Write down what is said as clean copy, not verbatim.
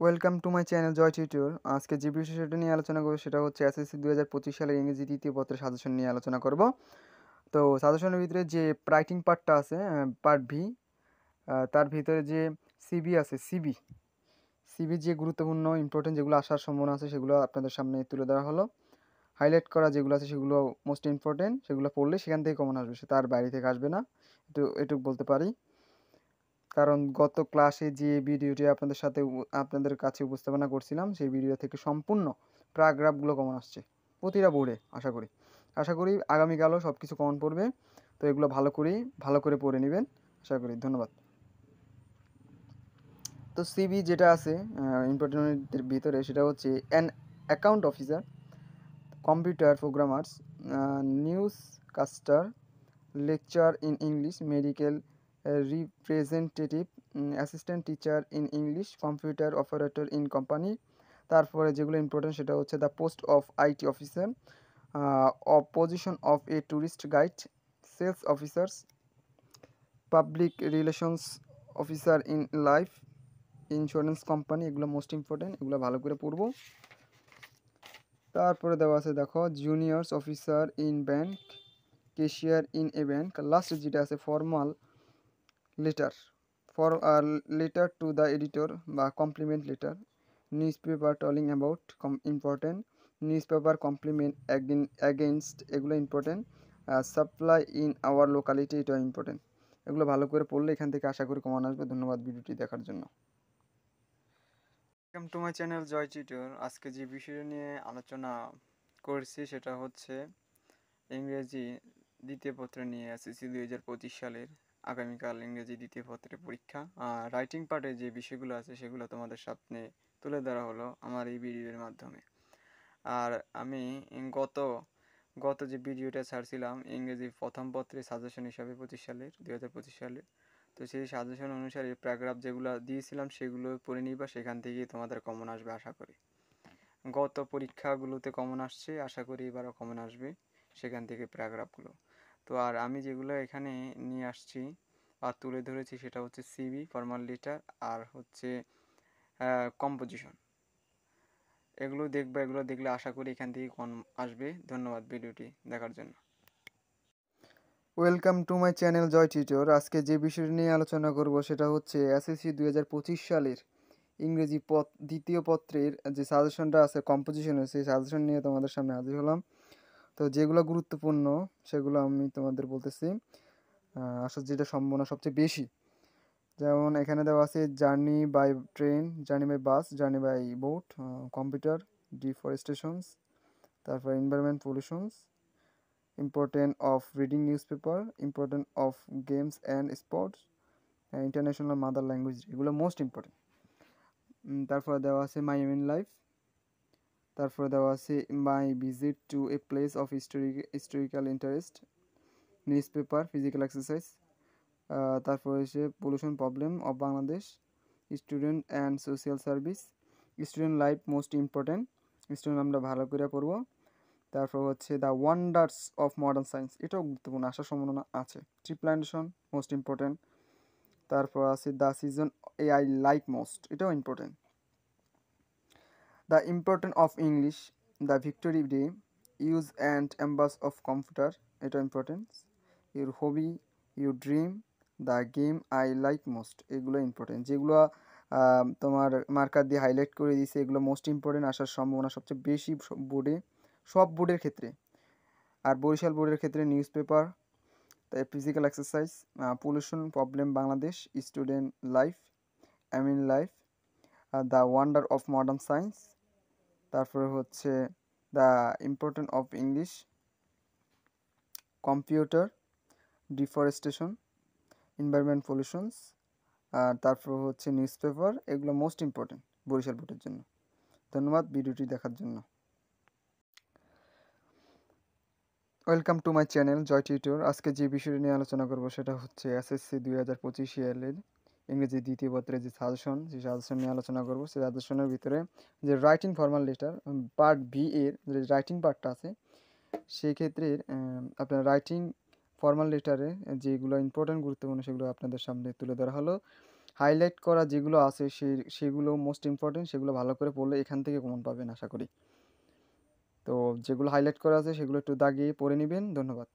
Welcome to my channel Joy tutor. আজকে যে বিষয়টা নিয়ে আলোচনা করবো সেটা হচ্ছে এসএসসি 2025 সালের ইংরেজি দ্বিতীয় পত্রের সাজেশন নিয়ে আলোচনা করব। তো সাজেশনের ভিতরে যে রাইটিং পার্টটা আছে, পার্ট ভি, তার ভিতরে যে সিবি আছে, সিবি যে গুরুত্বপূর্ণ ইম্পর্টেন্ট যেগুলো আসার সম্ভাবনা আছে সেগুলো আপনাদের সামনে তুলে ধরা হলো। হাইলাইট করা যেগুলো আছে সেগুলো মোস্ট ইম্পর্টেন্ট, সেগুলো পড়লে সেখান থেকে কমন আসবে, সে তার বাইরে থেকে আসবে না, এটুকু বলতে পারি। কারণ গত ক্লাসে যে ভিডিওটি আপনাদের কাছে উপস্থাপনা করছিলাম সেই ভিডিও থেকে সম্পূর্ণ প্যারাগ্রাফগুলো কমন আসছে প্রতিটা বোর্ডে। আশা করি আগামীকালও সব কিছু কমন পড়বে। তো এগুলো ভালো করে পড়ে নেবেন আশা করি। ধন্যবাদ। তো সিবি যেটা আছে ইম্পর্টেন্টের ভিতরে সেটা হচ্ছে an account officer, computer programmers, newscaster, lecturer in English, medical representative, assistant teacher in English, computer operator in company। তারপরে যেগুলো ইম্পর্টেন্ট সেটা হচ্ছে the post of IT officer, position of a tourist guide, sales officers, public relations officer in life insurance company. এগুলো most important, এগুলো ভালো করে পড়বো। তারপরে দেওয়া আছে দেখো juniors officer in bank, cashier in a bank. লাস্টে যেটা আছে formal letter, for letter to the editor বা compliment letter, newspaper telling about important, newspaper compliment against, এগুলো important. Supply in our locality, এটাও important. এগুলো ভালো করে পড়লে এখান থেকে আশা করি কমন আসবে। ধন্যবাদ ভিডিওটি দেখার জন্য। Welcome to my channel Joy tutor. আজকে যে বিষয় নিয়ে আলোচনা করছি সেটা হচ্ছে ইংরেজি দ্বিতীয় পত্র নিয়ে এসএসসি 2025 সালের আগামীকাল ইংরেজি দ্বিতীয় পত্রের পরীক্ষা। রাইটিং পার্টে যে বিষয়গুলো আছে সেগুলো তোমাদের সামনে তুলে ধরা হলো আমার এই ভিডিওর মাধ্যমে। আর আমি গত গত যে ভিডিওটা ছাড়ছিলাম ইংরেজি প্রথম পত্রে সাজেশন হিসাবে 2025 সালের, তো সেই সাজেশন অনুসারে প্যারাগ্রাফ যেগুলো দিয়েছিলাম সেগুলো পড়ে নিবা, সেখান থেকেই তোমাদের কমন আসবে আশা করি। গত পরীক্ষাগুলোতে কমন আসছে, আশা করি এবারও কমন আসবে সেখান থেকে প্যারাগ্রাফগুলো। তো আর আমি যেগুলো এখানে নিয়ে আসছি আর তুলে ধরেছি সেটা হচ্ছে সিভি, ফর্মাল লেটার, আর হচ্ছে কম্পোজিশন। এগুলো দেখলে আশা করি এখান থেকে কম আসবে। ধন্যবাদ ভিডিওটি দেখার জন্য। Welcome to my channel Joy tutor. আজকে যে বিষয়টি নিয়ে আলোচনা করব সেটা হচ্ছে এসএসসি 2025 সালের ইংরেজি দ্বিতীয় পত্রের যে সাজেশনটা আছে কম্পোজিশনের, সেই সাজেশন নিয়ে তোমাদের সামনে হাজির হলাম। তো যেগুলো গুরুত্বপূর্ণ সেগুলো আমি তোমাদের বলতেছি। আসলে যেটা সম্ভাবনা সবচেয়ে বেশি, যেমন এখানে দেওয়া আছে journey by train, journey by bus, journey by boat, computer, deforestations, তারপর environment pollutions, important of reading newspaper, important of games and sports, international mother language, এগুলো মোস্ট ইম্পর্টেন্ট। তারপরে দেওয়া আছে মাই এম ইন লাইফ, তারপরে দেওয়া আছে my visit to a place of historical interest, newspaper, physical exercise, তারপরে হচ্ছে pollution problem of Bangladesh, student and social service, student life most important, student আমরা ভালো করে পড়বো। তারপর হচ্ছে the wonders of modern science, এটাও গুরুত্বপূর্ণ, আসার সম্ভাবনা আছে। Tree plantation most important. তারপর আছে the season a I like most, এটাও important. The important of English, the Victory Day, use and অ্যাম্বাস of computer, এটা important. Your hobby, your dream, the game I like most, এগুলো important. যেগুলো তোমার marker দিয়ে highlight করে দিয়েছে এগুলো most important, আসার সম্ভাবনা সবচেয়ে বেশি বোর্ডে, সব বোর্ডের ক্ষেত্রে। আর বরিশাল বোর্ডের ক্ষেত্রে নিউজ পেপার, তাই physical exercise, pollution problem Bangladesh, student life, aim in life, the wonder of modern science, তারপরে হচ্ছে the important of English, computer, deforestation, environment pollutions, আর তারপর হচ্ছে নিউজ পেপার, এগুলো মোস্ট ইম্পর্টেন্ট বরিশাল বোর্ডের জন্য। ধন্যবাদ ভিডিওটি দেখার জন্য। Welcome to my channel Joy tutor. আজকে যে বিষয়টি নিয়ে আলোচনা করব সেটা হচ্ছে এসএসসি 2025 সালের ইংরেজি দ্বিতীয় পত্রের যে সাজেশন, সেই সাজেশন নিয়ে আলোচনা করব। সেই সাজেশনের ভিতরে যে writing formal letter part B এর যে রাইটিং পার্টটা আছে সেই ক্ষেত্রে আপনার রাইটিং ফর্মাল লেটারে যেগুলো ইম্পর্টেন্ট গুরুত্বপূর্ণ সেগুলো আপনাদের সামনে তুলে ধরা হলো। হাইলাইট করা যেগুলো আছে সেগুলো মোস্ট ইম্পর্টেন্ট, সেগুলো ভালো করে পড়লে এখান থেকে কমন পাবেন আশা করি। তো যেগুলো হাইলাইট করা আছে সেগুলো একটু দাগিয়ে পড়ে নিবেন। ধন্যবাদ।